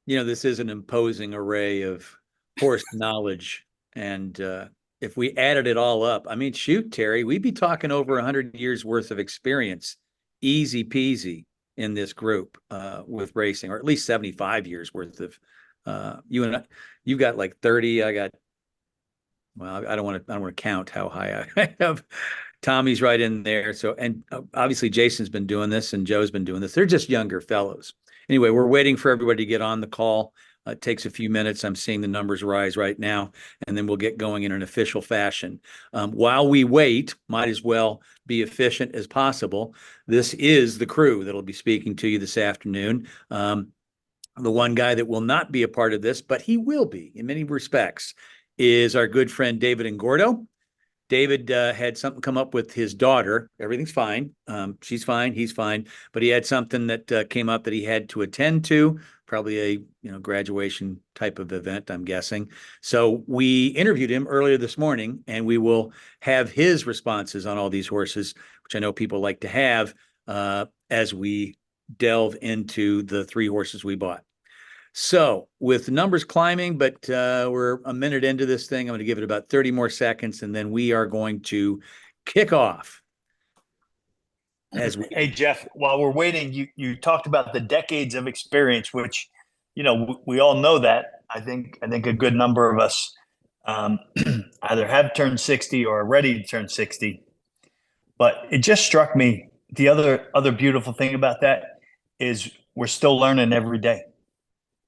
This is an imposing array of horse knowledge. And if we added it all up, I mean, shoot, Terry, we'd be talking over 100 years worth of experience, easy peasy in this group with racing, or at least 75 years worth of you and I, you've got like 30. Well, I don't want to count how high I have. Tommy's right in there. So, and obviously Jason's been doing this and Joe's been doing this. They're just younger fellows. Anyway, we're waiting for everybody to get on the call. It takes a few minutes. I'm seeing the numbers rise right now, and then we'll get going in an official fashion. While we wait, might as well be efficient as possible. This is the crew that'll be speaking to you this afternoon. The one guy that will not be a part of this, but he will be in many respects, is our good friend David Ingordo. David had something come up with his daughter. Everything's fine. She's fine. He's fine. But he had something that came up that he had to attend to, probably a graduation type of event, I'm guessing. So we interviewed him earlier this morning, and we will have his responses on all these horses, which I know people like to have as we delve into the three horses we bought. So with numbers climbing, but we're a minute into this thing, I'm going to give it about 30 more seconds, and then we are going to kick off. Hey, Jeff, while we're waiting, you talked about the decades of experience, which, we all know that. I think a good number of us either have turned 60 or are ready to turn 60. But it just struck me, the other beautiful thing about that is we're still learning every day.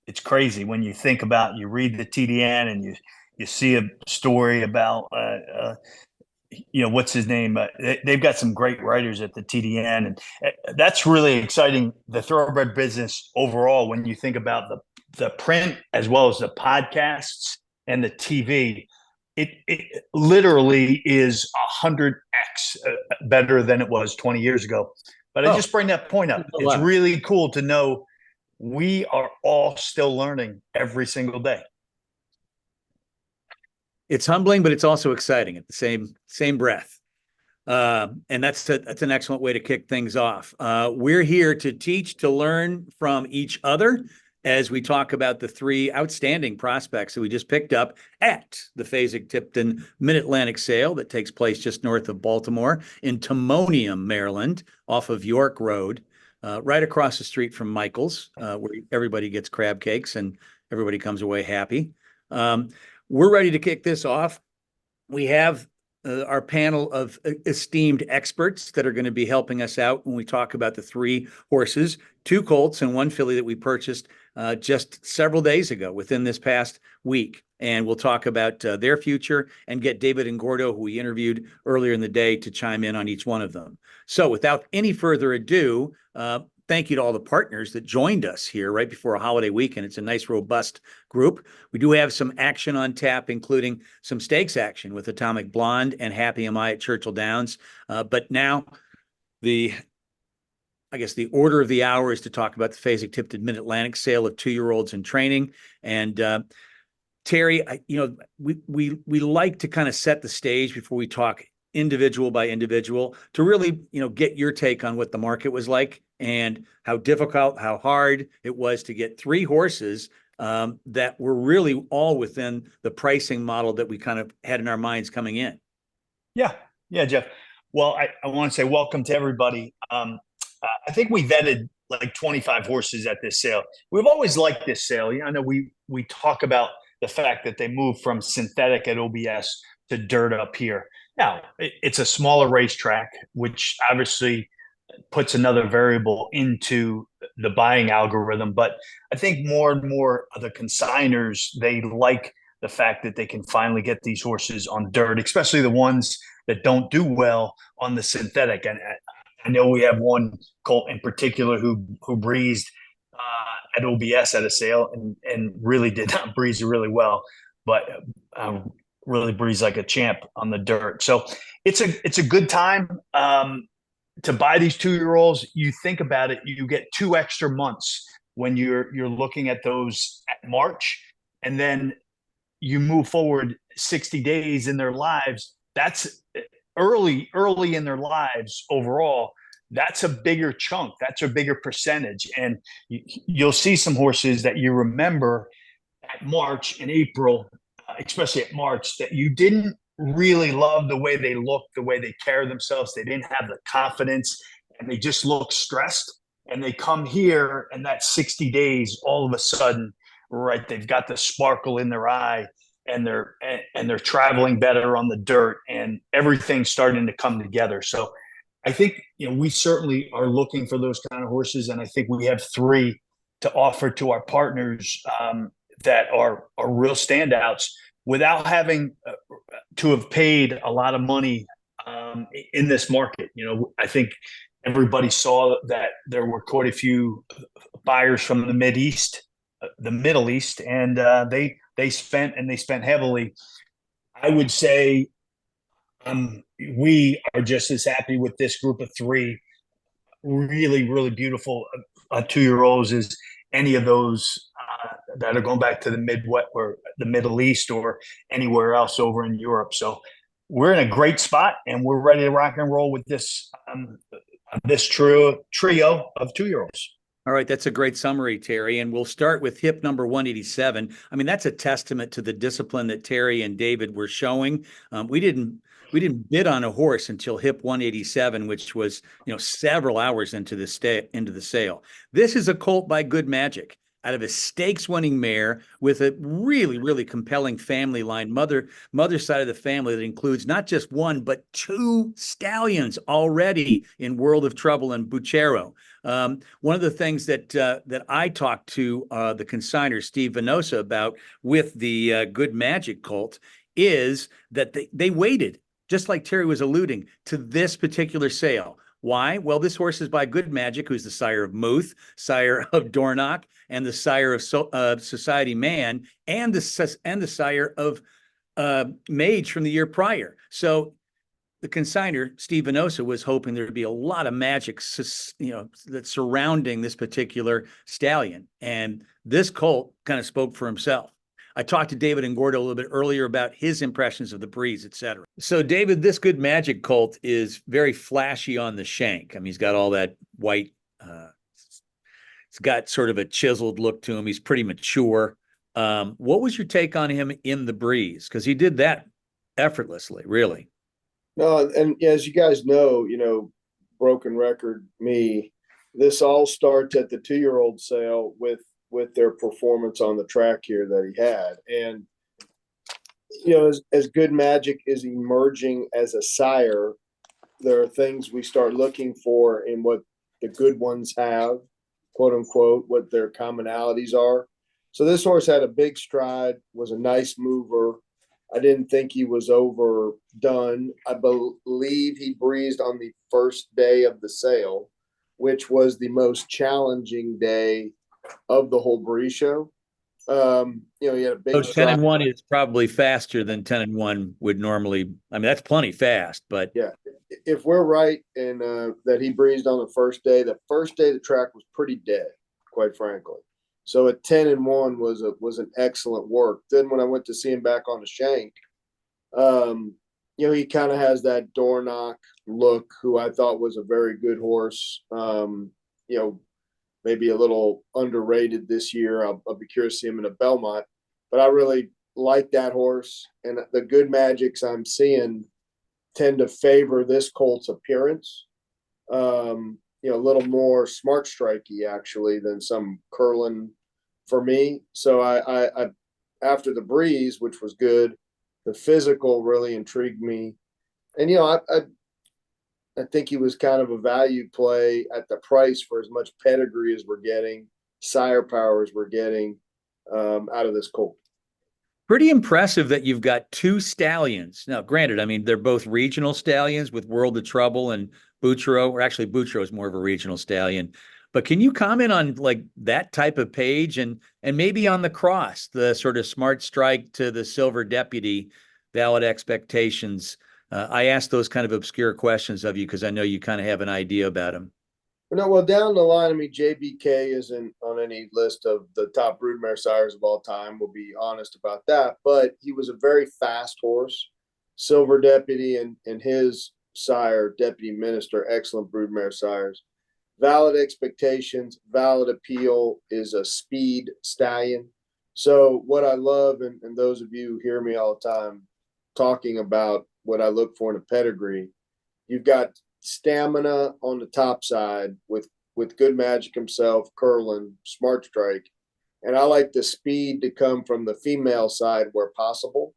It's crazy when you think about, you read the TDN and you see a story about what's his name. They've got some great writers at the TDN, and that's really exciting. The thoroughbred business overall, when you think about the print as well as the podcasts and the TV, it literally is 100x better than it was 20 years ago. But I just bring that point up. It's really cool to know we are all still learning every single day. It's humbling, but it's also exciting at the same breath. And that's an excellent way to kick things off. We're here to teach, to learn from each other as we talk about the three outstanding prospects that we just picked up at the Fasig-Tipton Mid-Atlantic sale that takes place just north of Baltimore in Timonium, Maryland, off of York Road. Right across the street from Michael's, where everybody gets crab cakes and everybody comes away happy. We're ready to kick this off. We have our panel of esteemed experts that are going to be helping us out when we talk about the three horses, two colts and one filly that we purchased just several days ago within this past week. And we'll talk about their future and get David Ingordo, who we interviewed earlier in the day, to chime in on each one of them. So without any further ado, thank you to all the partners that joined us here right before a holiday weekend. It's a nice, robust group. We do have some action on tap, including some stakes action with Atomic Blonde and Happy Am I at Churchill Downs. But now I guess the order of the hour is to talk about the Fasig-Tipton Mid-Atlantic sale of 2-year-olds in training. And Terry, we like to kind of set the stage before we talk individual by individual to really, get your take on what the market was like and how difficult, how hard it was to get three horses that were really all within the pricing model that we kind of had in our minds coming in. Yeah, Jeff. Well, I want to say welcome to everybody. I think we vetted like 25 horses at this sale. We've always liked this sale. I know we talk about the fact that they moved from synthetic at OBS to dirt up here. Now, it's a smaller racetrack, which obviously puts another variable into the buying algorithm. But I think more and more of the consigners, they like the fact that they can finally get these horses on dirt, especially the ones that don't do well on the synthetic. And I know we have one colt in particular who breezed at OBS at a sale and really did not breeze really well, but really breeze like a champ on the dirt. So it's a good time to buy these 2-year-olds. You think about it, you get 2 extra months when you're looking at those at March, and then you move forward 60 days in their lives. That's early in their lives overall. that's a bigger chunk. That's a bigger percentage. And you'll see some horses that you remember at March and April, especially at March, that you didn't really love the way they looked, the way they carry themselves. They didn't have the confidence and they just look stressed. And they come here, and that 60 days, all of a sudden, right, they've got the sparkle in their eye, and they're traveling better on the dirt, and everything's starting to come together. So I think, we certainly are looking for those kind of horses, and I think we have three to offer to our partners, that are real standouts without having to have paid a lot of money, in this market. I think everybody saw that there were quite a few buyers from the Middle East, and they spent heavily. I would say, we are just as happy with this group of three really, really beautiful 2 year olds as any of those that are going back to the Midwest or the Middle East or anywhere else over in Europe. So we're in a great spot, and we're ready to rock and roll with this trio of 2 year olds. All right, that's a great summary, Terry. And we'll start with hip number 187. I mean, that's a testament to the discipline that Terry and David were showing. We didn't bid on a horse until hip 187, which was several hours into the sale. This is a colt by Good Magic out of a stakes-winning mare with a really, really compelling family line, mother side of the family that includes not just one but two stallions already in World of Trouble and Buchero. One of the things that I talked to the consignor Steve Venosa about with the Good Magic colt is that they waited, just like Terry was alluding, to this particular sale. Why? Well, this horse is by Good Magic, who's the sire of Muth, sire of Dornoch, and the sire of Society Man, and the sire of Mage from the year prior. So the consignor, Steve Venosa, was hoping there'd be a lot of magic, that's surrounding this particular stallion. And this colt kind of spoke for himself. I talked to David and Gordo a little bit earlier about his impressions of the breeze, et cetera. So, David, this Good Magic colt is very flashy on the shank. I mean, he's got all that white. It's got sort of a chiseled look to him. He's pretty mature. What was your take on him in the breeze? Because he did that effortlessly, really. No, and as you guys know, broken record me, this all starts at the 2 year old sale with their performance on the track here that he had. And, as Good Magic is emerging as a sire, there are things we start looking for in what the good ones have, quote unquote, what their commonalities are. So this horse had a big stride, was a nice mover. I didn't think he was overdone. I believe he breezed on the first day of the sale, which was the most challenging day of the whole breeze show. He had a big So 10-1 is probably faster than 10-1 would normally. I mean, that's plenty fast, but yeah, if we're right in that he breezed on the first day the track was pretty dead, quite frankly. So at 10-1 was an excellent work. Then when I went to see him back on the shank, he kind of has that Dornoch look, who I thought was a very good horse. Maybe a little underrated this year. I'll be curious to see him in a Belmont, but I really like that horse. And the Good Magics I'm seeing tend to favor this colt's appearance. A little more smart strikey actually than some curling for me. So I after the breeze, which was good, the physical really intrigued me. And I think he was kind of a value play at the price for as much pedigree as we're getting, sire power as we're getting out of this colt. pretty impressive that you've got two stallions. Now, granted, I mean, they're both regional stallions with World of Trouble and Butchero, or actually Butchero is more of a regional stallion. But can you comment on like that type of page and maybe on the cross, the sort of smart strike to the Silver Deputy, valid expectations? I asked those kind of obscure questions of you because I know you kind of have an idea about them. No, well, down the line, I mean, JBK isn't on any list of the top broodmare sires of all time. We'll be honest about that. But he was a very fast horse. Silver Deputy and his sire, deputy minister, excellent broodmare sires. Valid Expectations, Valid Appeal is a speed stallion. So what I love, and those of you who hear me all the time talking about what I look for in a pedigree, you've got stamina on the top side with Good Magic himself, Curlin, Smart Strike. And I like the speed to come from the female side where possible.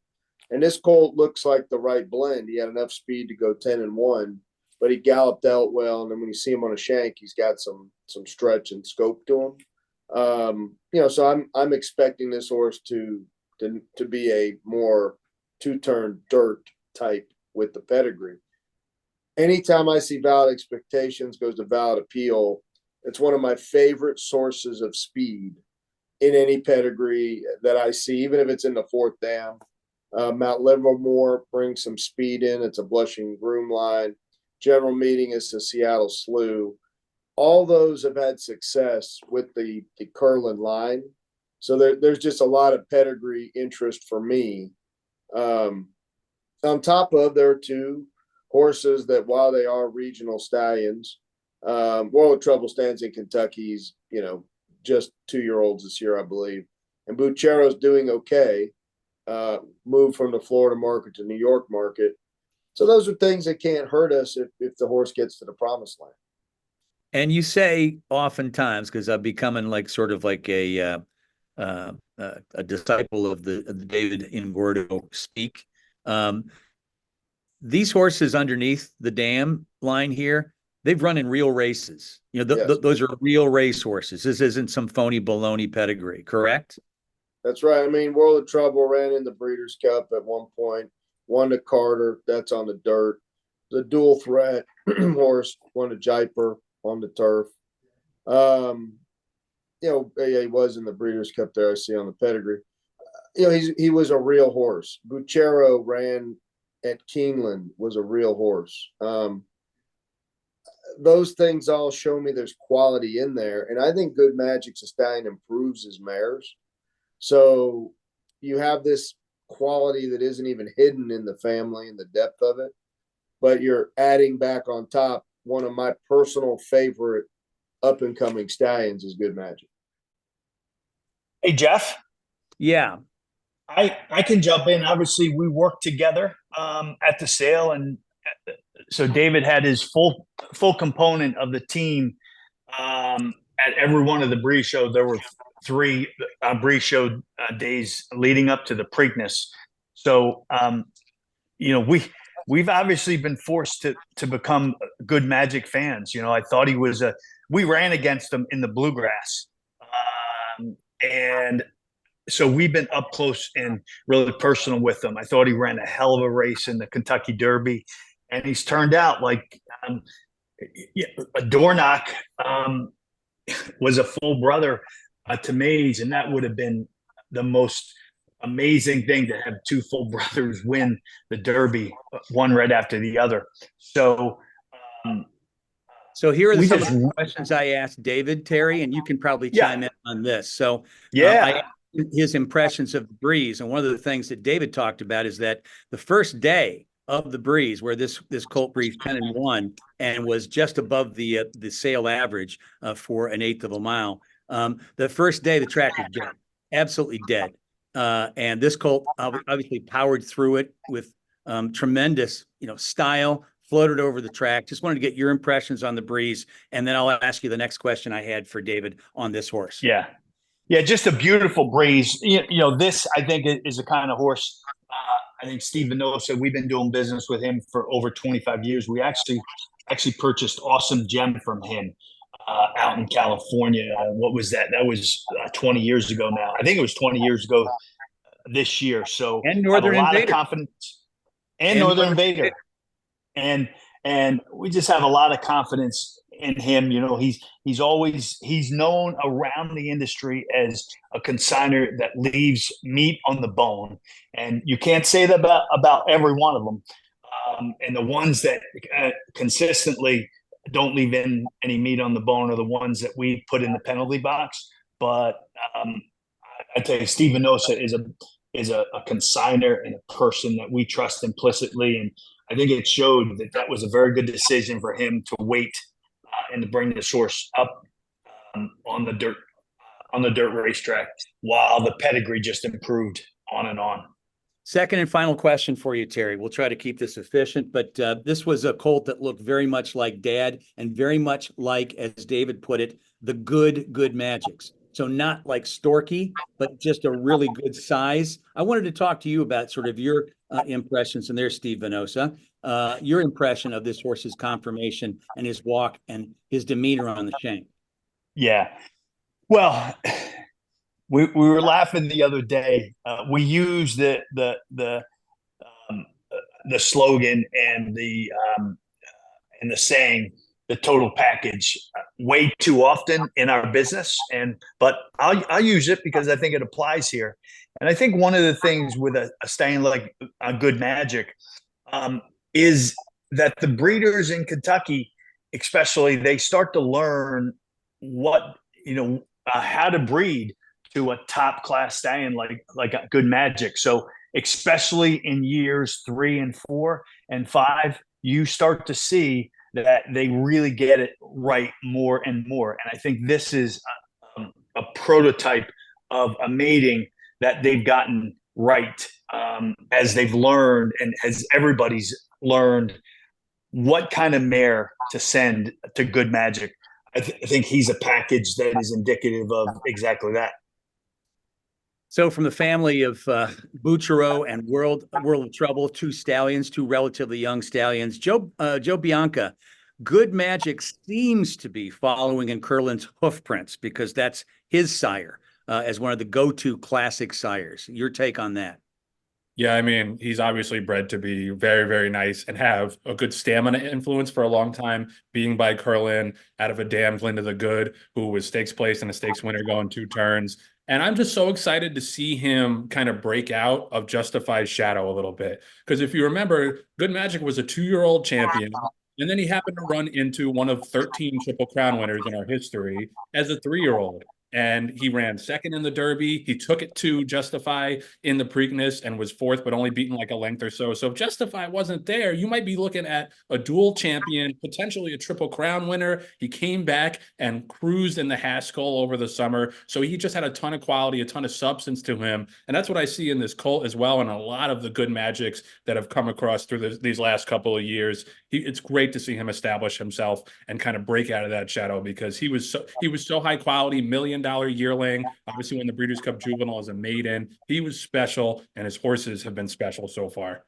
And this colt looks like the right blend. He had enough speed to go 10-1, but he galloped out well. And then when you see him on a shank, he's got some stretch and scope to him. So I'm expecting this horse to be a more two-turn dirt type with the pedigree. Anytime I see Valid Expectations goes to Valid Appeal, it's one of my favorite sources of speed in any pedigree that I see, even if it's in the fourth dam. Mount Livermore brings some speed in. It's a blushing groom line. General Meeting is the Seattle Slew. All those have had success with the Curlin line. So there's just a lot of pedigree interest for me. On top of, there are two horses that, while they are regional stallions, World of Trouble stands in Kentucky. He's, just 2-year-olds this year, I believe. And Buchero's doing okay. Moved from the Florida market to New York market. So those are things that can't hurt us if the horse gets to the promised land. And you say oftentimes, because I'm becoming like sort of like a disciple of the David Ingordo speak. These horses underneath the dam line here, they've run in real races. Yes. Those are real race horses. This isn't some phony baloney pedigree, correct? That's right. I mean, World of Trouble ran in the Breeders' Cup at one point, won to Carter. That's on the dirt. The dual threat horse won to Jaipur on the turf. He was in the Breeders' Cup there, I see on the pedigree. He was a real horse. Buchero ran at Keeneland, was a real horse. Those things all show me there's quality in there. And I think Good Magic's a stallion improves his mares. So you have this quality that isn't even hidden in the family and the depth of it, but you're adding back on top. One of my personal favorite up and coming stallions is Good Magic. Hey, Jeff. Yeah. I can jump in. Obviously, we worked together at the sale, and so David had his full component of the team at every one of the Breeze shows. There were 3 Breeze show days leading up to the Preakness. So we've obviously been forced to become Good Magic fans. I thought he was we ran against him in the Bluegrass, and so we've been up close and really personal with him. I thought he ran a hell of a race in the Kentucky Derby, and he's turned out like a door knock. Was a full brother to Mays, and that would have been the most amazing thing to have 2 full brothers win the Derby, one right after the other. So here are some of the questions I asked David, Terry, and you can probably chime in on this. So I asked his impressions of the Breeze, and one of the things that David talked about is that the first day of the Breeze, where this colt breeze 10-1 and was just above the sale average for an 1/8 of a mile. The first day the track was dead, absolutely dead, and this colt obviously powered through it with tremendous style, floated over the track. Just wanted to get your impressions on the Breeze, and then I'll ask you the next question I had for David on this horse. Yeah, just a beautiful Breeze. This I think is the kind of horse. I think Steve Venosa, we've been doing business with him for over 25 years. We actually purchased Awesome Gem from him out in California. What was that? That was 20 years ago now. I think it was 20 years ago this year. So and Northern Invader. Of confidence, and Northern Invader. And we just have a lot of confidence in him. He's known around the industry as a consignor that leaves meat on the bone, and you can't say that about every one of them. And the ones that consistently don't leave in any meat on the bone are the ones that we put in the penalty box. But I tell you, Steve Venosa is a consignor and a person that we trust implicitly, and I think it showed that that was a very good decision for him to wait and to bring this horse up on the dirt racetrack while the pedigree just improved on and on. Second and final question for you, Terry. We'll try to keep this efficient, but this was a colt that looked very much like Dad and very much like, as David put it, the good magics. So not like Storky, but just a really good size. I wanted to talk to you about sort of your impressions, and there's Steve Venosa, your impression of this horse's conformation and his walk and his demeanor on the shank. Yeah. Well, we were laughing the other day. We used um, the slogan and the saying, the total package, way too often in our business. But I'll use it because I think it applies here. And I think one of the things with a stallion like a Good Magic is that the breeders in Kentucky, especially, they start to learn what, how to breed to a top class stallion like a Good Magic. So especially in years 3 and 4 and 5, you start to see that they really get it right more and more. And I think this is a prototype of a mating that they've gotten right as they've learned and as everybody's learned what kind of mare to send to Good Magic. I think he's a package that is indicative of exactly that. So from the family of Bouchereau and World of Trouble, two stallions, two relatively young stallions, Joe Bianca, Good Magic seems to be following in Curlin's hoof prints because that's his sire as one of the go-to classic sires. Your take on that? Yeah, I mean, he's obviously bred to be very, very nice and have a good stamina influence for a long time, being by Curlin out of a damned Linda the Good, who was stakes place and a stakes winner going 2 turns. And I'm just so excited to see him kind of break out of Justified's shadow a little bit. Because if you remember, Good Magic was a 2-year-old champion. And then he happened to run into one of 13 Triple Crown winners in our history as a 3-year-old. And he ran second in the Derby. He took it to Justify in the Preakness and was 4th, but only beaten like a length or so. So if Justify wasn't there, you might be looking at a dual champion, potentially a Triple Crown winner. He came back and cruised in the Haskell over the summer. So he just had a ton of quality, a ton of substance to him. And that's what I see in this colt as well, and a lot of the Good Magics that have come across through these last couple of years. It's great to see him establish himself and kind of break out of that shadow because he was so high quality, $1 million yearling. Obviously, when the Breeders' Cup Juvenile as a maiden, he was special, and his horses have been special so far.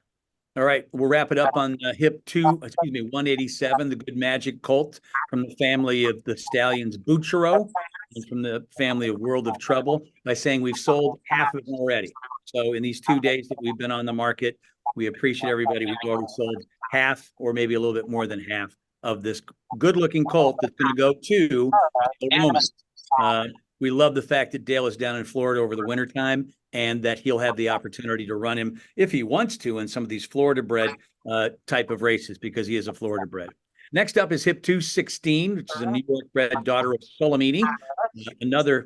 All right, we'll wrap it up on hip 187, the Good Magic colt from the family of the stallions Bouchereau and from the family of World of Trouble by saying we've sold half of them already. So in these 2 days that we've been on the market, we appreciate everybody. We've already sold half or maybe a little bit more than half of this good-looking colt that's going to go to Roman. We love the fact that Dale is down in Florida over the wintertime and that he'll have the opportunity to run him if he wants to in some of these Florida bred type of races because he is a Florida bred. Next up is hip 216, which is a New York bred daughter of Solomini, another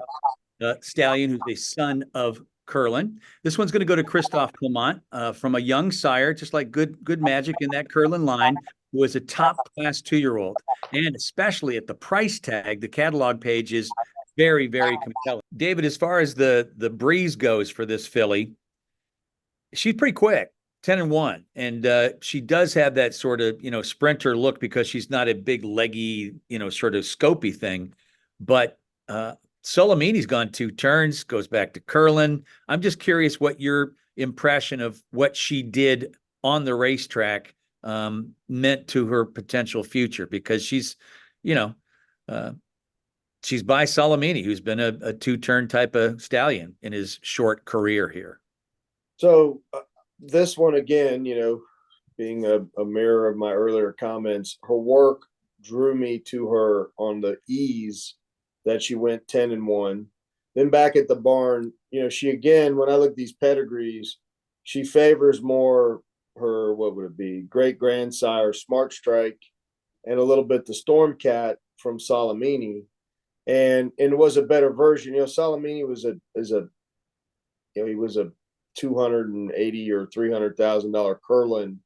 stallion who's a son of Curlin. This one's going to go to Christophe Clement from a young sire, just like Good Magic in that Curlin line, who is a top class 2-year-old. And especially at the price tag, the catalog page is very, very compelling. David, as far as the breeze goes for this filly, she's pretty quick, 10-1. And she does have that sort of, sprinter look because she's not a big leggy, sort of scopy thing. But Solomini's gone 2 turns, goes back to Curlin. I'm just curious what your impression of what she did on the racetrack meant to her potential future, because she's by Solomini, who's been a 2-turn type of stallion in his short career here. So this one, again, being a mirror of my earlier comments, her work drew me to her on the ease that she went 10-1. Then back at the barn, she, again, when I look at these pedigrees, she favors more her, what would it be, great grandsire Smart Strike and a little bit the Stormcat from Solomini. And it was a better version. Solomini he was a $280,000 or $300,000 Curlin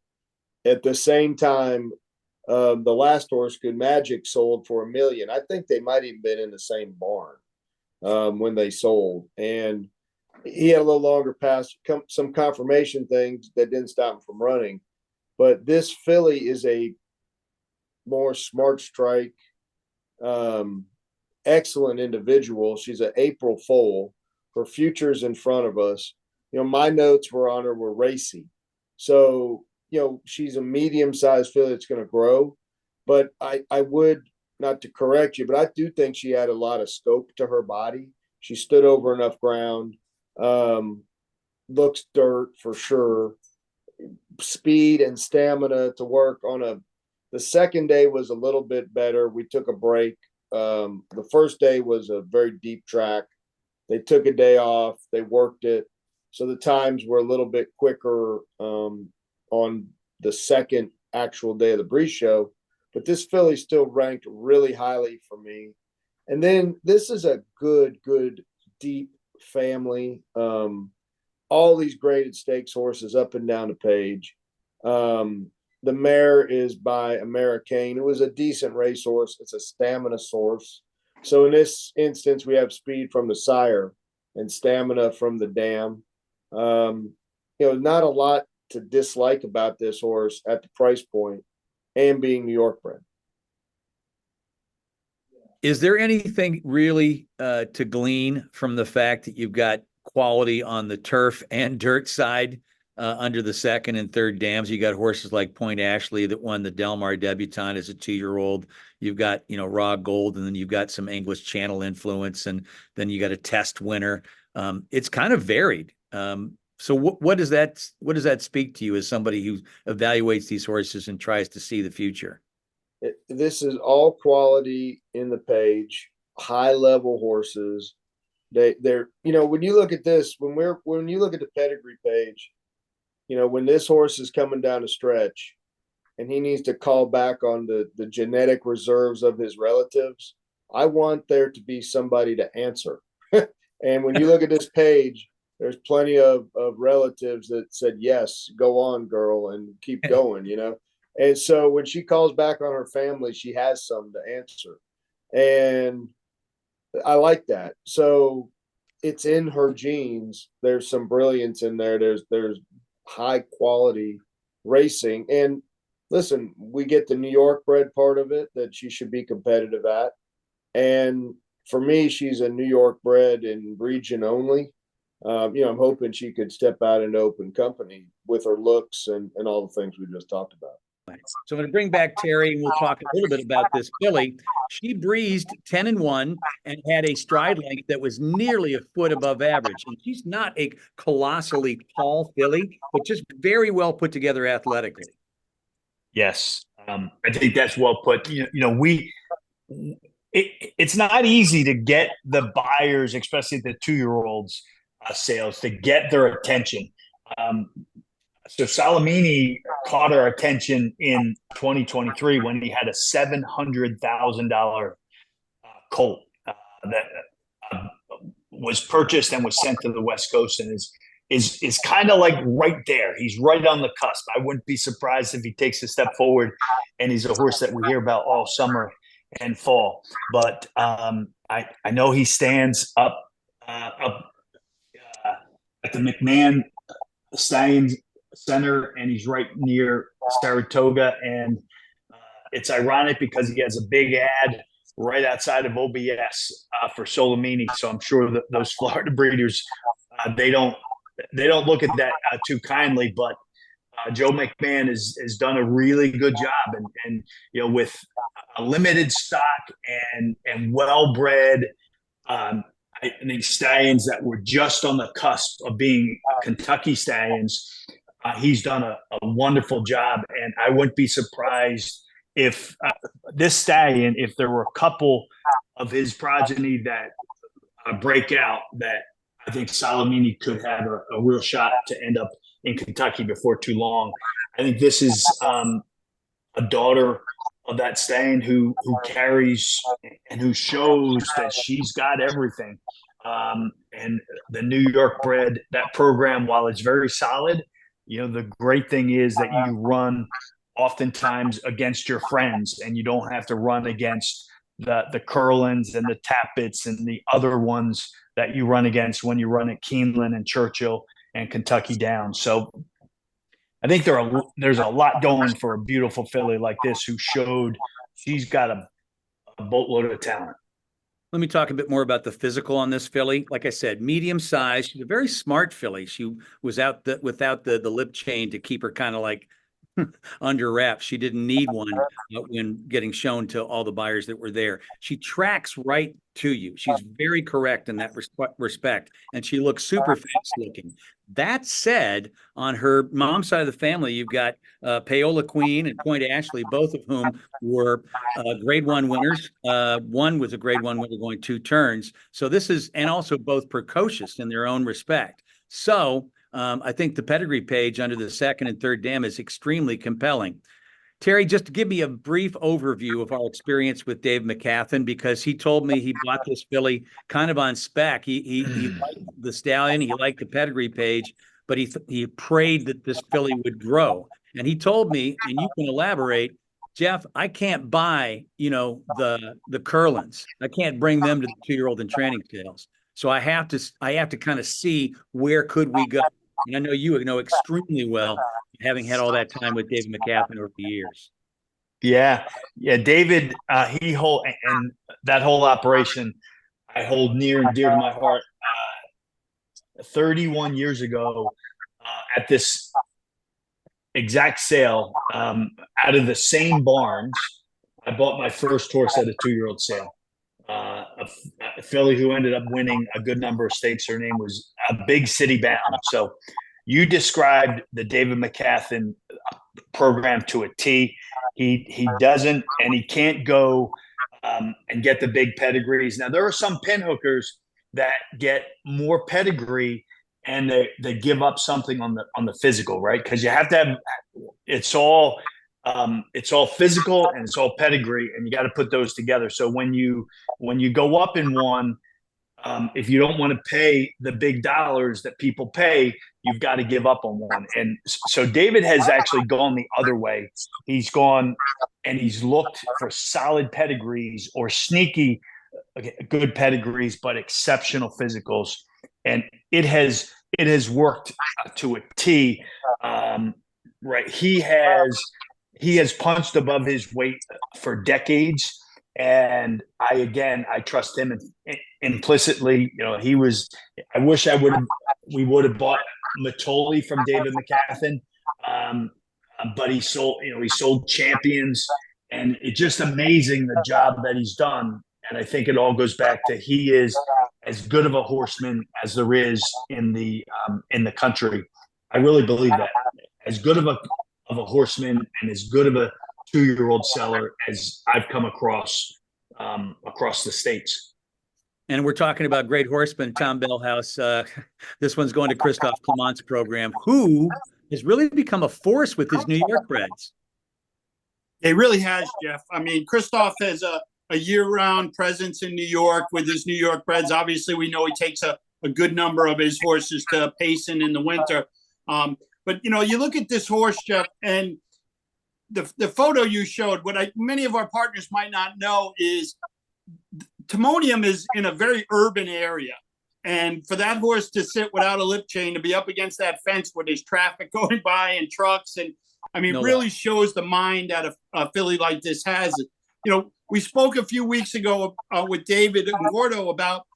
At the same time, the last horse, Good Magic, sold for $1 million. I think they might even been in the same barn when they sold, and he had a little longer pass, some confirmation things that didn't stop him from running. But this filly is a more smart strike, excellent individual. She's an April foal. Her future's in front of us. My notes were on her were racy. So, she's a medium-sized filly that's going to grow. But I would, not to correct you, but I do think she had a lot of scope to her body. She stood over enough ground. Looks dirt for sure. Speed and stamina to work on the second day was a little bit better. We took a break. The first day was a very deep track. They took a day off. They worked it. So the times were a little bit quicker on the second actual day of the Breeze Show. But this filly still ranked really highly for me. And then this is a good, deep family. All these graded stakes horses up and down the page. The mare is by Americane. It was a decent racehorse. It's a stamina source. So in this instance, we have speed from the sire and stamina from the dam. Not a lot to dislike about this horse at the price point and being New York bred. Is there anything really to glean from the fact that you've got quality on the turf and dirt side under the second and third dams? You got horses like Point Ashley that won the Del Mar Debutante as a 2-year-old. You've got, Raw Gold, and then you've got some English Channel influence, and then you got a test winner. It's kind of varied. So what does that speak to you as somebody who evaluates these horses and tries to see the future? This is all quality in the page, high level horses. They're when you look at this, when you look at the pedigree page, when this horse is coming down a stretch and he needs to call back on the genetic reserves of his relatives, I want there to be somebody to answer. And when you look at this page, there's plenty of relatives that said, yes, go on, girl, and keep going, And so when she calls back on her family, she has some to answer. And I like that. So it's in her genes. There's some brilliance in there. There's high quality racing. And listen, we get the New York bred part of it that she should be competitive at. And for me, she's a New York bred in region only. I'm hoping she could step out into open company with her looks and all the things we just talked about. So I'm going to bring back Terry, and we'll talk a little bit about this filly. She breezed 10-1 and had a stride length that was nearly a foot above average. And she's not a colossally tall filly, but just very well put together athletically. Yes, I think that's well put. It's not easy to get the buyers, especially the 2-year-olds sales, to get their attention. So Salamini caught our attention in 2023 when he had a $700,000 colt that was purchased and was sent to the West Coast, and is kind of like right there. He's right on the cusp. I wouldn't be surprised if he takes a step forward, and he's a horse that we hear about all summer and fall. But I know he stands up at the McMahon Stallions Center, and he's right near Saratoga. And it's ironic because he has a big ad right outside of OBS for Solomini. So I'm sure that those Florida breeders, they don't look at that too kindly. But Joe McMahon has done a really good job, and with a limited stock and well-bred, I think stallions that were just on the cusp of being Kentucky stallions. He's done a wonderful job, and I wouldn't be surprised if this stallion, if there were a couple of his progeny that break out, that I think Salamini could have a real shot to end up in Kentucky before too long. I think this is a daughter of that stallion who carries and who shows that she's got everything. And the New York bred, that program, while it's very solid, The great thing is that you run oftentimes against your friends, and you don't have to run against the Curlins and the Tappets and the other ones that you run against when you run at Keeneland and Churchill and Kentucky Downs. So I think there's a lot going for a beautiful filly like this, who showed she's got a boatload of talent. Let me talk a bit more about the physical on this filly. Like I said, medium size. She's a very smart filly. She was without the lip chain to keep her kind of like under wraps. She didn't need one when getting shown to all the buyers that were there. She tracks right to you. She's very correct in that respect, and she looks super fast looking. That said, on her mom's side of the family, you've got Paola Queen and Point Ashley, both of whom were grade one winners. One was a grade one winner going 2 turns. So this is, and also both precocious in their own respect. So I think the pedigree page under the second and third dam is extremely compelling. Terry, just to give me a brief overview of our experience with Dave McCathan, because he told me he bought this filly kind of on spec. He liked the stallion, he liked the pedigree page, but he prayed that this filly would grow. And he told me, and you can elaborate, Jeff, I can't buy, the Curlins. I can't bring them to the 2-year-old in training sales. So I have to kind of see where could we go. And I know you know extremely well, having had all that time with David McCathan over the years. Yeah. David, and that whole operation, I hold near and dear to my heart. 31 years ago, at this exact sale, out of the same barns, I bought my first horse at a 2-year-old sale. A filly who ended up winning a good number of stakes. Her name was Big City Bound. So you described the David McCathan program to a T. He doesn't, and he can't go and get the big pedigrees. Now, there are some pinhookers that get more pedigree and they give up something on the physical, right? Because you have to have it's all physical and it's all pedigree, and you got to put those together. So when you go up in one, if you don't want to pay the big dollars that people pay, you've got to give up on one. And so David has actually gone the other way. He's gone and he's looked for solid pedigrees or sneaky good pedigrees, but exceptional physicals. And it has worked to a T. Right. He has punched above his weight for decades. And I trust him implicitly. I wish we would have bought Matoli from David McCathan. But he sold Champions, and it's just amazing the job that he's done. And I think it all goes back to he is as good of a horseman as there is in the country. I really believe that. As good of a horseman and as good of a 2-year-old seller as I've come across the states. And we're talking about great horseman, Tom Bellhouse. This one's going to Christophe Clement's program, who has really become a force with his New York breds. It really has, Jeff. I mean, Christophe has a year-round presence in New York with his New York breds. Obviously, we know he takes a good number of his horses to Payson in the winter. But, you look at this horse, Jeff, and the photo you showed, many of our partners might not know is Timonium is in a very urban area. And for that horse to sit without a lip chain, to be up against that fence where there's traffic going by and trucks, and really shows the mind that a filly like this has. We spoke a few weeks ago with David and Gordo about,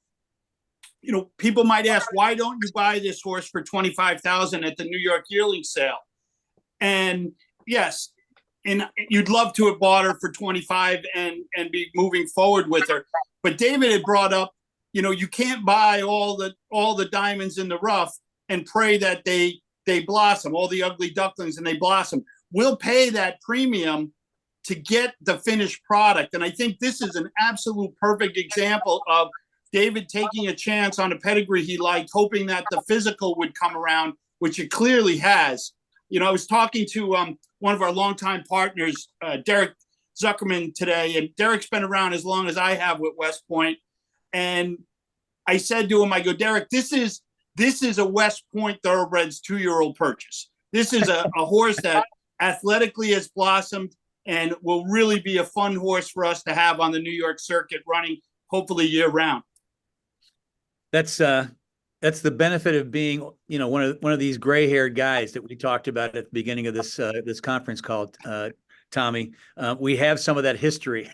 people might ask, why don't you buy this horse for $25,000 at the New York yearling sale? And yes, and you'd love to have bought her for 25 and be moving forward with her. But David had brought up, you can't buy all the diamonds in the rough and pray that they blossom, all the ugly ducklings, and they blossom. We'll pay that premium to get the finished product. And I think this is an absolute perfect example of David taking a chance on a pedigree he liked, hoping that the physical would come around, which it clearly has. I was talking to one of our longtime partners, Derek Zuckerman, today, and Derek's been around as long as I have with West Point. And I said to him, I go, Derek, this is a West Point Thoroughbreds 2-year-old purchase. This is a horse that athletically has blossomed and will really be a fun horse for us to have on the New York circuit running, hopefully year round. That's the benefit of being, you know, one of these gray-haired guys that we talked about at the beginning of this conference call, Tommy. We have some of that history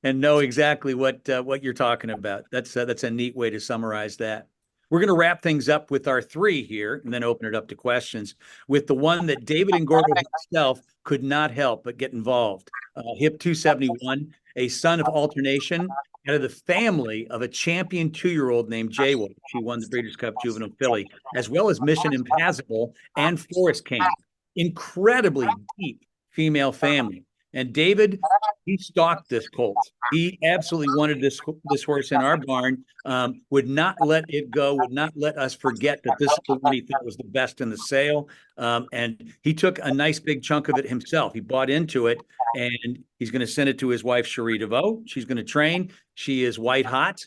and know exactly what you're talking about. That's a neat way to summarize that. We're going to wrap things up with our three here and then open it up to questions with the one that David and Gordo himself could not help but get involved. Hip 271, a son of alternation, out of the family of a champion 2-year-old named J-Wolf. She won the Breeders' Cup Juvenile Filly, as well as Mission Impassable and Forest Camp. Incredibly deep female family. And David, he stalked this colt. He absolutely wanted this horse in our barn, would not let it go, would not let us forget that this is the one he thought was the best in the sale. And he took a nice big chunk of it himself. He bought into it, and he's going to send it to his wife, Cherie DeVoe. She's going to train. She is white hot.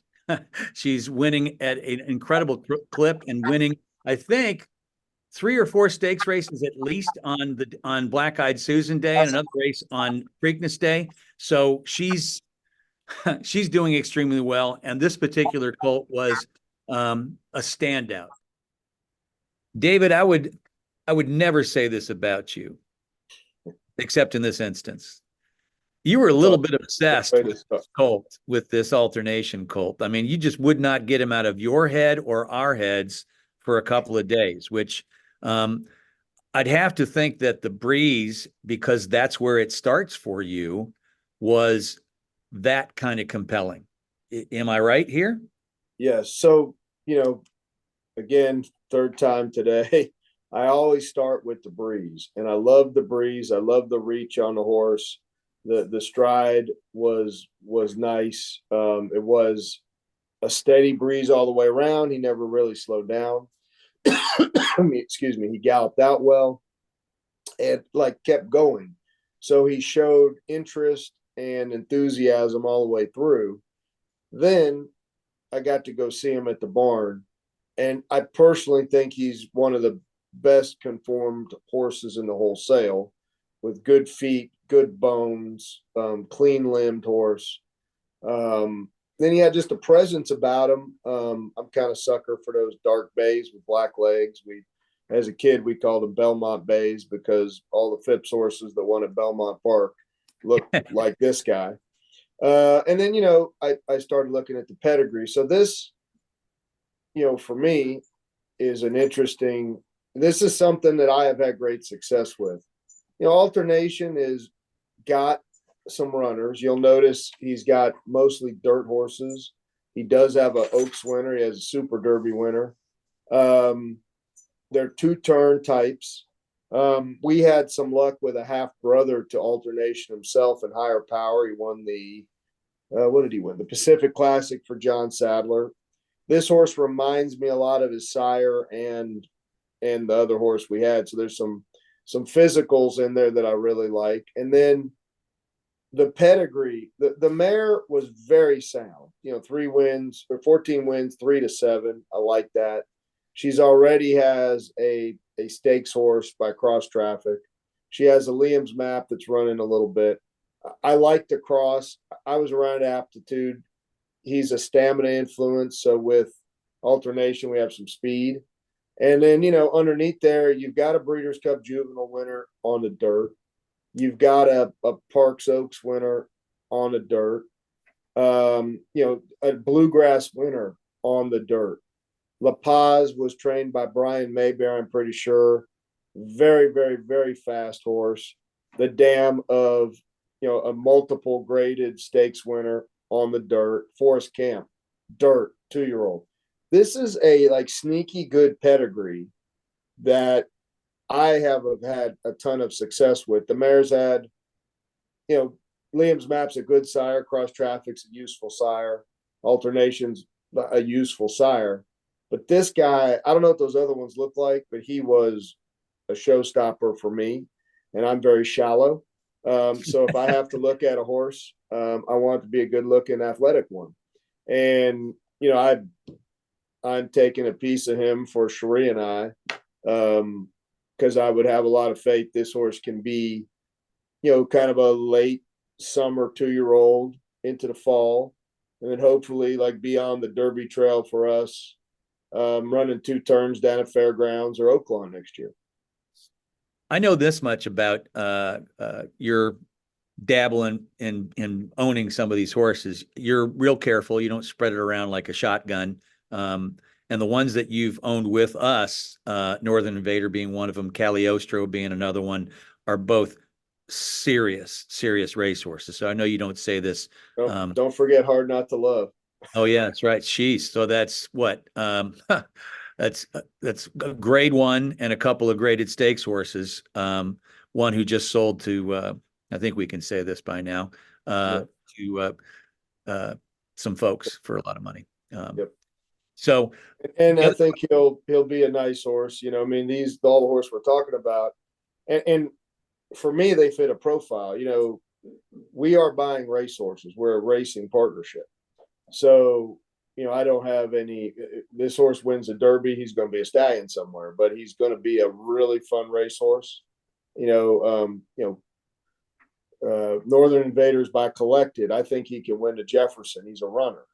She's winning at an incredible clip and winning, I think, 3 or 4 stakes races at least on Black-Eyed Susan Day and another race on Preakness Day. So she's doing extremely well. And this particular colt was a standout. David, I would never say this about you, except in this instance. You were a little bit obsessed with this colt, with this alternation colt. I mean, you just would not get him out of your head or our heads for a couple of days, which I'd have to think that the breeze, because that's where it starts for you, was that kind of compelling. Am I right here? Yes. So, you know, again, third time today, I always start with the breeze, and I love the breeze. I love the reach on the horse. The stride was nice. It was a steady breeze all the way around. He never really slowed down. Excuse me. He galloped out well and like kept going. So he showed interest and enthusiasm all the way through. Then I got to go see him at the barn, and I personally think he's one of the best conformed horses in the whole sale, with good feet, good bones, clean limbed horse. Then he had just a presence about him. I'm kind of sucker for those dark bays with black legs. As a kid, we called them Belmont bays because all the Phipps horses that won at Belmont Park looked like this guy. And then, you know, I started looking at the pedigree. So this, you know, for me is this is something that I have had great success with. You know, alternation got some runners. You'll notice he's got mostly dirt horses. He does have an Oaks winner. He has a Super Derby winner. They're 2-turn types. We had some luck with a half brother to alternation himself in Higher Power. He won what did he win? The Pacific Classic for John Sadler. This horse reminds me a lot of his sire and the other horse we had. So there's some physicals in there that I really like. And then the pedigree, the mare was very sound. You know, 3 wins or 14 wins, 3-7. I like that. She's already has a stakes horse by Cross Traffic. She has a Liam's Map that's running a little bit. I like the cross. I was around Aptitude. He's a stamina influence. So with alternation, we have some speed. And then, you know, underneath there, you've got a Breeders' Cup Juvenile winner on the dirt. You've got a Parks Oaks winner on the dirt. You know, a Bluegrass winner on the dirt. La Paz was trained by Brian Maybear, I'm pretty sure. Very, very, very fast horse. The dam of, you know, a multiple graded stakes winner on the dirt. Forest Camp, dirt, 2-year-old. This is a like sneaky good pedigree that I have had a ton of success with. The mare's had, you know, Liam's Map's a good sire. Cross Traffic's a useful sire. Alternation's a useful sire. But this guy, I don't know what those other ones look like, but he was a showstopper for me, and I'm very shallow. So if I have to look at a horse, I want it to be a good-looking, athletic one. And, you know, I'm taking a piece of him for Cherie and I. because I would have a lot of faith this horse can be, kind of a late summer 2-year-old into the fall, and then hopefully like be on the Derby trail for us, running 2 turns down at Fairgrounds or Oaklawn next year. I know this much about your dabbling in owning some of these horses. You're real careful. You don't spread it around like a shotgun. And the ones that you've owned with us, Northern Invader being one of them, Cagliostro being another one, are both serious racehorses. So I know you don't say this. Don't forget Hard Not to Love. Oh yeah, that's right. Sheesh. So that's what? That's a grade 1 and a couple of graded stakes horses. One who just sold to I think we can say this by now, to some folks for a lot of money. Yep. So, and I think he'll be a nice horse. I mean, all the horse we're talking about, and for me, they fit a profile. We are buying race horses. We're a racing partnership. So, I don't have any. This horse wins a Derby, he's going to be a stallion somewhere, but he's going to be a really fun racehorse. Northern Invaders by collected. I think he can win to Jefferson. He's a runner.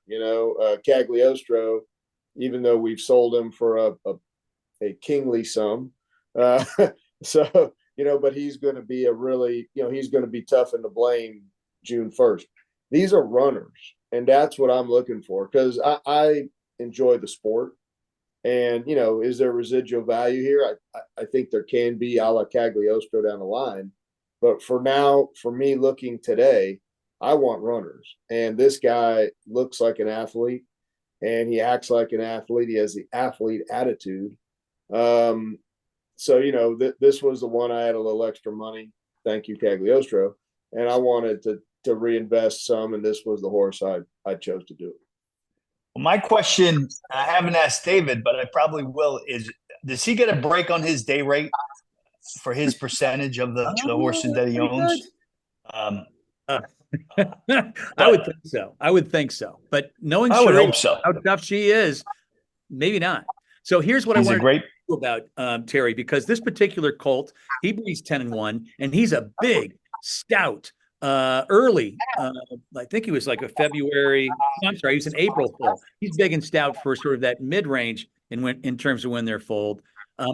Cagliostro, even though we've sold him for a kingly sum, so but he's going to be a really, he's going to be tough in the blame June 1st. These are runners, and that's what I'm looking for, because I enjoy the sport. And, is there residual value here? I think there can be, a la Cagliostro down the line. But for now, for me looking today, I want runners. And this guy looks like an athlete, and he acts like an athlete. He has the athlete attitude. So, this was the one I had a little extra money. Thank you, Cagliostro. And I wanted to reinvest some, and this was the horse I chose to do it. Well, my question, I haven't asked David, but I probably will, is does he get a break on his day rate for his percentage of the horses that he owns? I would think so. But knowing I would hope so. how tough she is, maybe not. So here's what I wanted to know about Terry, because this particular colt, he breeds 10-1, and he's a big, stout, early. I think he was like a February. I'm sorry, he was an April foal. He's big and stout for sort of that mid-range in terms of when they're foaled.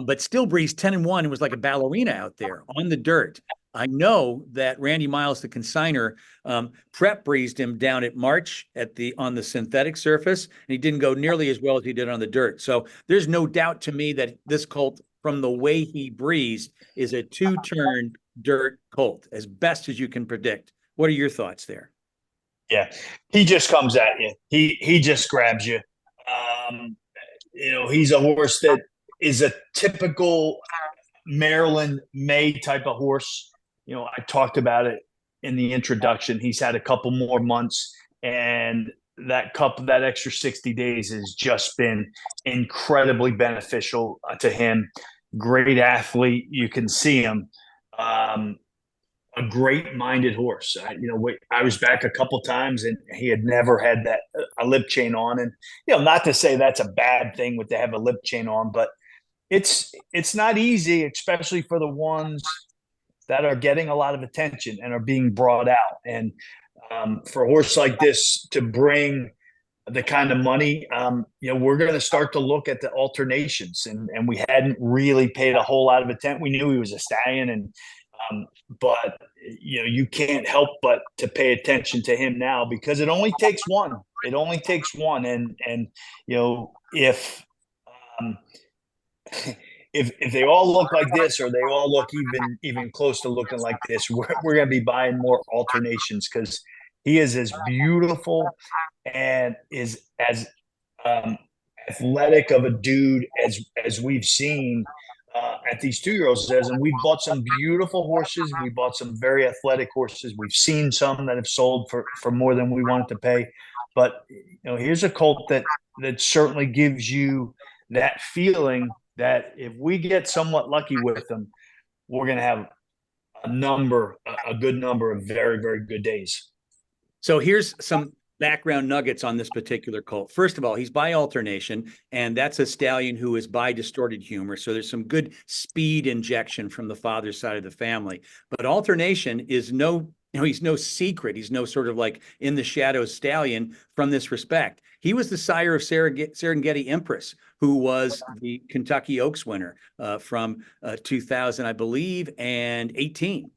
But still breezed 10-1 and was like a ballerina out there on the dirt. I know that Randy Miles, the consigner, prep breezed him down at March on the synthetic surface, and he didn't go nearly as well as he did on the dirt. So there's no doubt to me that this colt, from the way he breezed, is a 2-turn dirt colt, as best as you can predict. What are your thoughts there? Yeah, he just comes at you. He just grabs you. He's a horse that is a typical Maryland May type of horse. I talked about it in the introduction. He's had a couple more months, and that extra 60 days has just been incredibly beneficial to him. Great athlete. You can see him. A great minded horse. I was back a couple times, and he had never had a lip chain on. And, not to say that's a bad thing to have a lip chain on, but it's not easy, especially for the ones that are getting a lot of attention and are being brought out. And for a horse like this to bring the kind of money, we're going to start to look at the alternations, and we hadn't really paid a whole lot of attention. We knew he was a stallion, and but you can't help but to pay attention to him now, because it only takes one. It only takes one, and if they all look like this, or they all look even close to looking like this, we're going to be buying more alternations, because he is as beautiful and is as athletic of a dude as we've seen at these 2-year-olds. And we've bought some beautiful horses. We bought some very athletic horses. We've seen some that have sold for more than we wanted to pay. But here's a colt that certainly gives you that feeling that if we get somewhat lucky with them, we're going to have a good number of very, very good days. So here's some background nuggets on this particular colt. First of all, he's by alternation, and that's a stallion who is by distorted humor. So there's some good speed injection from the father's side of the family. But alternation is he's no secret. He's no sort of like in the shadows stallion from this respect. He was the sire of Serengeti Empress, who was the Kentucky Oaks winner from 2000, I believe, and 18.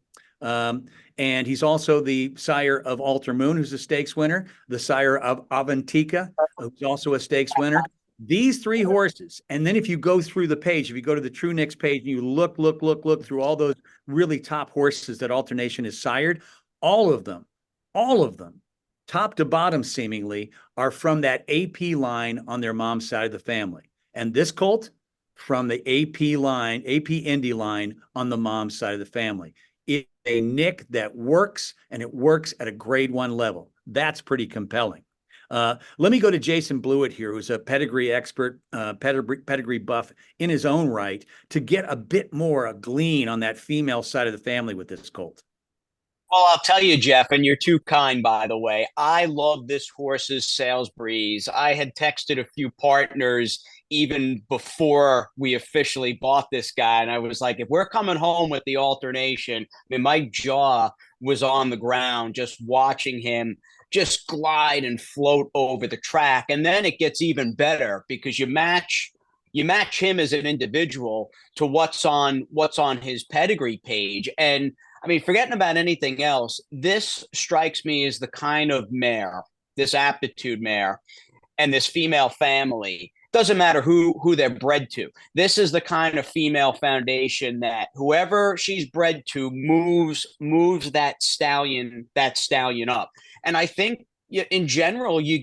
And he's also the sire of Alter Moon, who's a stakes winner, the sire of Avantika, who's also a stakes winner. These three horses, and then if you go through the page, if you go to the True Nicks page and you look through all those really top horses that alternation is sired, all of them, top to bottom seemingly, are from that AP line on their mom's side of the family. And this colt from the AP line, AP Indy line on the mom's side of the family. It's a nick that works, and it works at a grade 1 level. That's pretty compelling. Let me go to Jason Blewett here, who's a pedigree expert, pedigree buff in his own right, to get a bit more a glean on that female side of the family with this colt. Well, I'll tell you, Jeff, and you're too kind, by the way. I love this horse's sales breeze. I had texted a few partners even before we officially bought this guy. And I was like, if we're coming home with the alternation, I mean, my jaw was on the ground just watching him just glide and float over the track. And then it gets even better because you match him as an individual to what's on his pedigree page. And I mean, forgetting about anything else, this strikes me as the kind of mare, this aptitude mare, and this female family. Doesn't matter who they're bred to. This is the kind of female foundation that whoever she's bred to moves that stallion up. And I think in general, you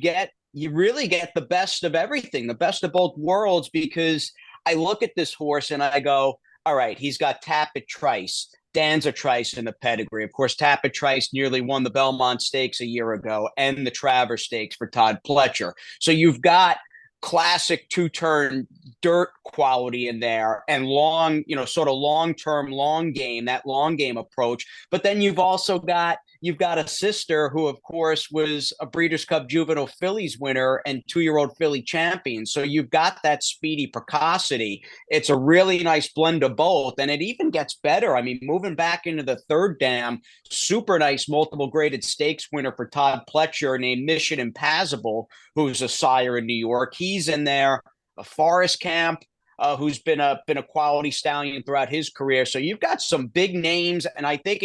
really get the best of everything, the best of both worlds, because I look at this horse and I go, all right, he's got Tapit Trice, Danza Trice in the pedigree. Of course, Tapit Trice nearly won the Belmont Stakes a year ago and the Travers Stakes for Todd Pletcher. So you've got classic two-turn dirt quality in there and sort of long-term, long game, that long game approach. But then you've got a sister who, of course, was a Breeders' Cup Juvenile Fillies winner and 2-year-old filly champion. So you've got that speedy precocity. It's a really nice blend of both. And it even gets better. I mean, moving back into the third dam, super nice multiple graded stakes winner for Todd Pletcher named Mission Impassable, who's a sire in New York. He's in there. A Forest Camp, who's been a quality stallion throughout his career. So you've got some big names. And I think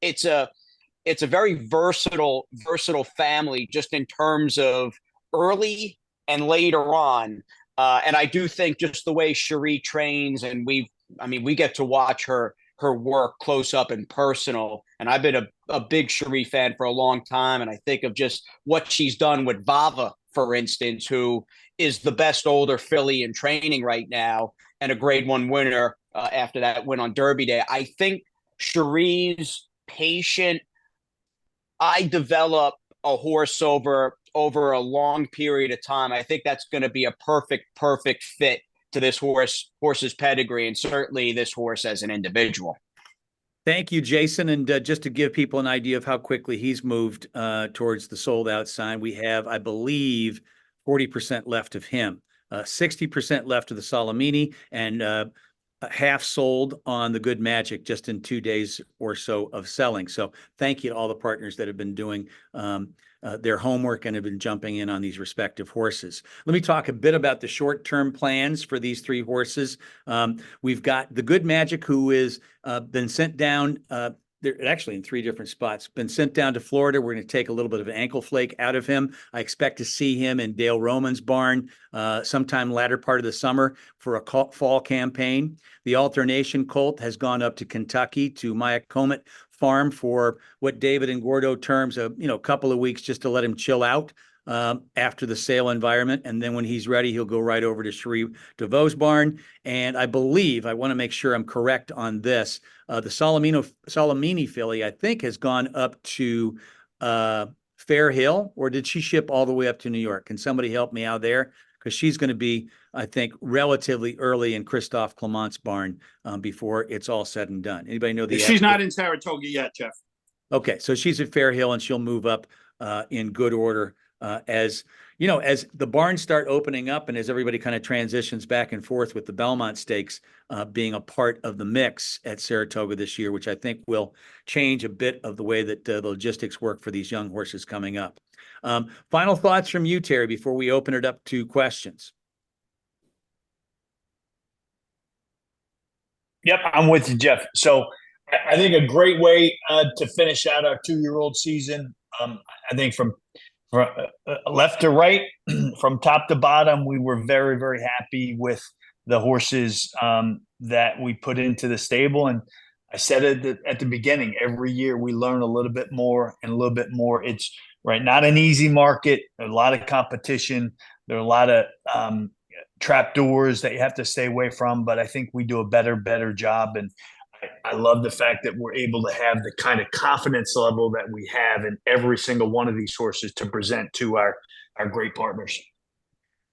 it's a very versatile family just in terms of early and later on. And I do think just the way Cherie trains, and we get to watch her work close up and personal. And I've been a big Cherie fan for a long time. And I think of just what she's done with Vava, for instance, who is the best older filly in training right now and a grade 1 winner after that win on Derby Day. I think Cherie's patient, I develop a horse over a long period of time. I think that's going to be a perfect fit to this horse's pedigree, and certainly this horse as an individual. Thank you, Jason. And just to give people an idea of how quickly he's moved towards the sold out sign, we have, I believe, 40% left of him, 60% left of the Salamini, and half sold on the Good Magic just in 2 days or so of selling. So thank you to all the partners that have been doing their homework and have been jumping in on these respective horses. Let me talk a bit about the short-term plans for these three horses. We've got the Good Magic, who is been sent down. They're actually in 3 different spots. Been sent down to Florida. We're going to take a little bit of an ankle flake out of him. I expect to see him in Dale Roman's barn sometime latter part of the summer for a fall campaign. The Alternation Colt has gone up to Kentucky to Maya Comet Farm for what David and Gordo terms a couple of weeks just to let him chill out after the sale environment. And then when he's ready, he'll go right over to Cherie DeVoe's barn. And I believe, I want to make sure I'm correct on this, the Salamini filly, I think, has gone up to Fair Hill, or did she ship all the way up to New York? Can somebody help me out there? Because she's going to be, I think, relatively early in Christophe Clement's barn before it's all said and done. Anybody know the? She's not in Saratoga yet, Jeff. Okay, so she's at Fair Hill, and she'll move up in good order as you know, as the barns start opening up and as everybody kind of transitions back and forth with the Belmont Stakes being a part of the mix at Saratoga this year, which I think will change a bit of the way that the logistics work for these young horses coming up. Final thoughts from you, Terry, before we open it up to questions. Yep, I'm with you, Jeff. So I think a great way to finish out our 2-year-old season. I think from left to right, from top to bottom, we were very, very happy with the horses that we put into the stable. And I said it at the beginning, every year we learn a little bit more and a little bit more. It's not an easy market. There's a lot of competition. There are a lot of trapdoors that you have to stay away from, but I think we do a better job. And I love the fact that we're able to have the kind of confidence level that we have in every single one of these horses to present to our great partners.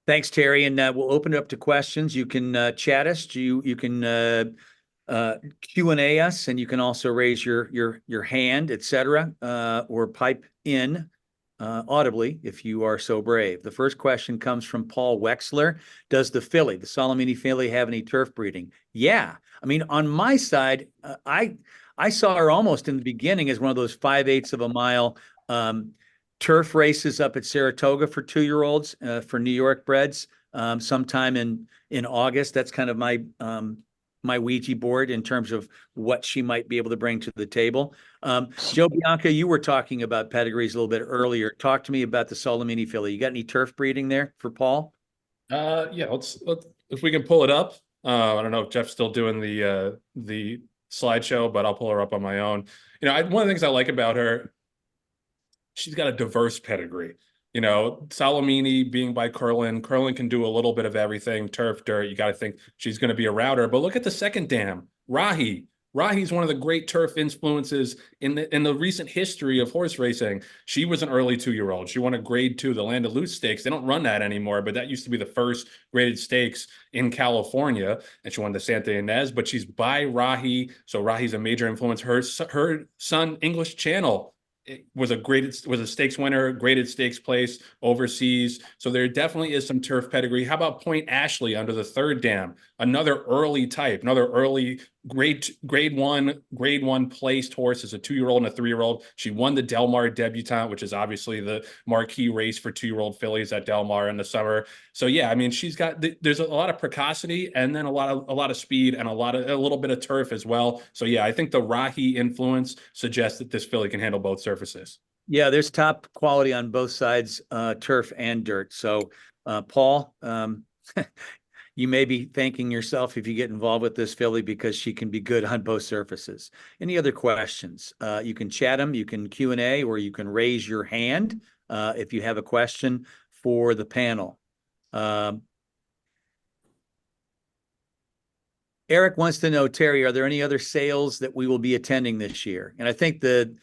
Thanks, Terry. And we'll open it up to questions. You can chat us. You can Q&A us, and you can also raise your hand, etc., or pipe in audibly if you are so brave. The first question comes from Paul Wexler. Does the Solomini filly have any turf breeding? Yeah. I mean, on my side, I saw her almost in the beginning as one of those 5/8 of a mile turf races up at Saratoga for 2-year-olds for New York breds sometime in August. That's kind of my my Ouija board in terms of what she might be able to bring to the table. Joe Bianca, you were talking about pedigrees a little bit earlier. Talk to me about the Solomini filly. You got any turf breeding there for Paul? Yeah, let's if we can pull it up. I don't know if Jeff's still doing the slideshow, but I'll pull her up on my own. You know, one of the things I like about her, she's got a diverse pedigree. You know, Solomini being by Curlin can do a little bit of everything. Turf, dirt, you got to think she's going to be a router. But look at the second dam, Rahi. Rahi's one of the great turf influences in the recent history of horse racing. She was an early 2-year-old. She won a grade 2, the Land of Luce Stakes. They don't run that anymore, but that used to be the first graded stakes in California. And she won the Santa Ynez, but she's by Rahi. So Rahi's a major influence. Her son, English Channel, was a stakes winner, graded stakes place overseas. So there definitely is some turf pedigree. How about Point Ashley under the third dam? Another early type, another early grade one placed horse as a 2-year-old and a 3-year-old. She won the Del Mar debutante, which is obviously the marquee race for 2-year-old fillies at Del Mar in the summer. So yeah, I mean, there's a lot of precocity and then a lot of speed and a little bit of turf as well. So yeah, I think the Rahi influence suggests that this filly can handle both surfaces. Yeah, there's top quality on both sides, turf and dirt. So Paul, you may be thanking yourself if you get involved with this filly because she can be good on both surfaces. Any other questions? You can chat them, you can Q&A, or you can raise your hand if you have a question for the panel. Eric wants to know, Terry, are there any other sales that we will be attending this year? And I think the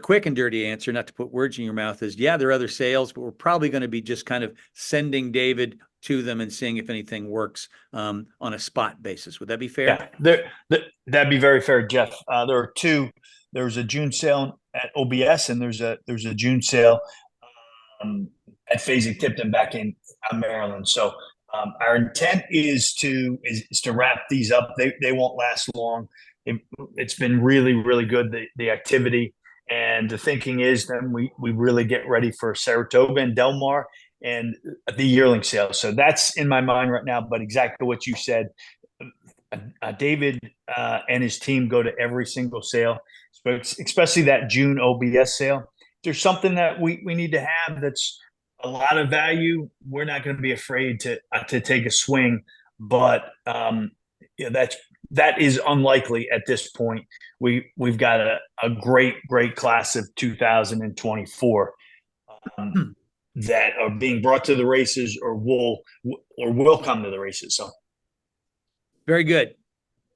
quick and dirty answer, not to put words in your mouth, is yeah, there are other sales, but we're probably going to be just kind of sending David to them and seeing if anything works on a spot basis. Would that be fair? Yeah, that'd be very fair, Jeff. There are two. There's a June sale at OBS, and there's a June sale at Fasig-Tipton back in Maryland. So our intent is to wrap these up. They won't last long. It's been really, really good, the activity. And the thinking is then we really get ready for Saratoga and Del Mar and the yearling sale. So that's in my mind right now. But exactly what you said, David and his team go to every single sale, especially that June OBS sale. If there's something that we need to have that's a lot of value, we're not going to be afraid to take a swing. But that is unlikely at this point. We've got a great class of 2024 that are being brought to the races or will come to the races. So very good.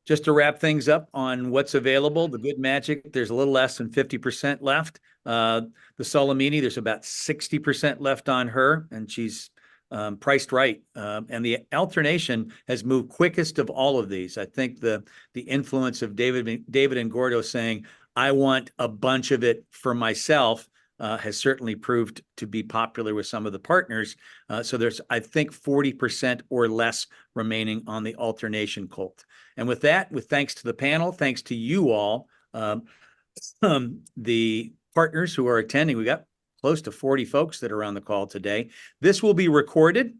Just to wrap things up on what's available, the Good Magic, there's a little less than 50% left. The Solomini, there's about 60% left on her, and she's priced right. And the alternation has moved quickest of all of these. I think the influence of David and Gordo saying, I want a bunch of it for myself, has certainly proved to be popular with some of the partners. So there's, I think, 40% or less remaining on the alternation colt. And with that, with thanks to the panel, thanks to you all, the partners who are attending, we got close to 40 folks that are on the call today. This will be recorded.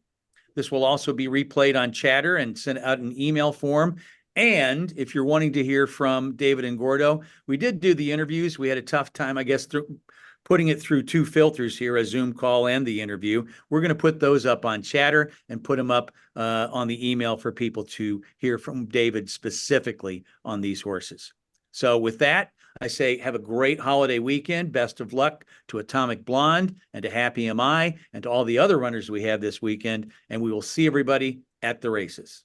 This will also be replayed on Chatter and sent out in email form. And if you're wanting to hear from David and Gordo, we did do the interviews. We had a tough time, I guess, through putting it through two filters here, a Zoom call and the interview. We're going to put those up on Chatter and put them up on the email for people to hear from David specifically on these horses. So with that, I say have a great holiday weekend. Best of luck to Atomic Blonde and to Happy Am I and to all the other runners we have this weekend. And we will see everybody at the races.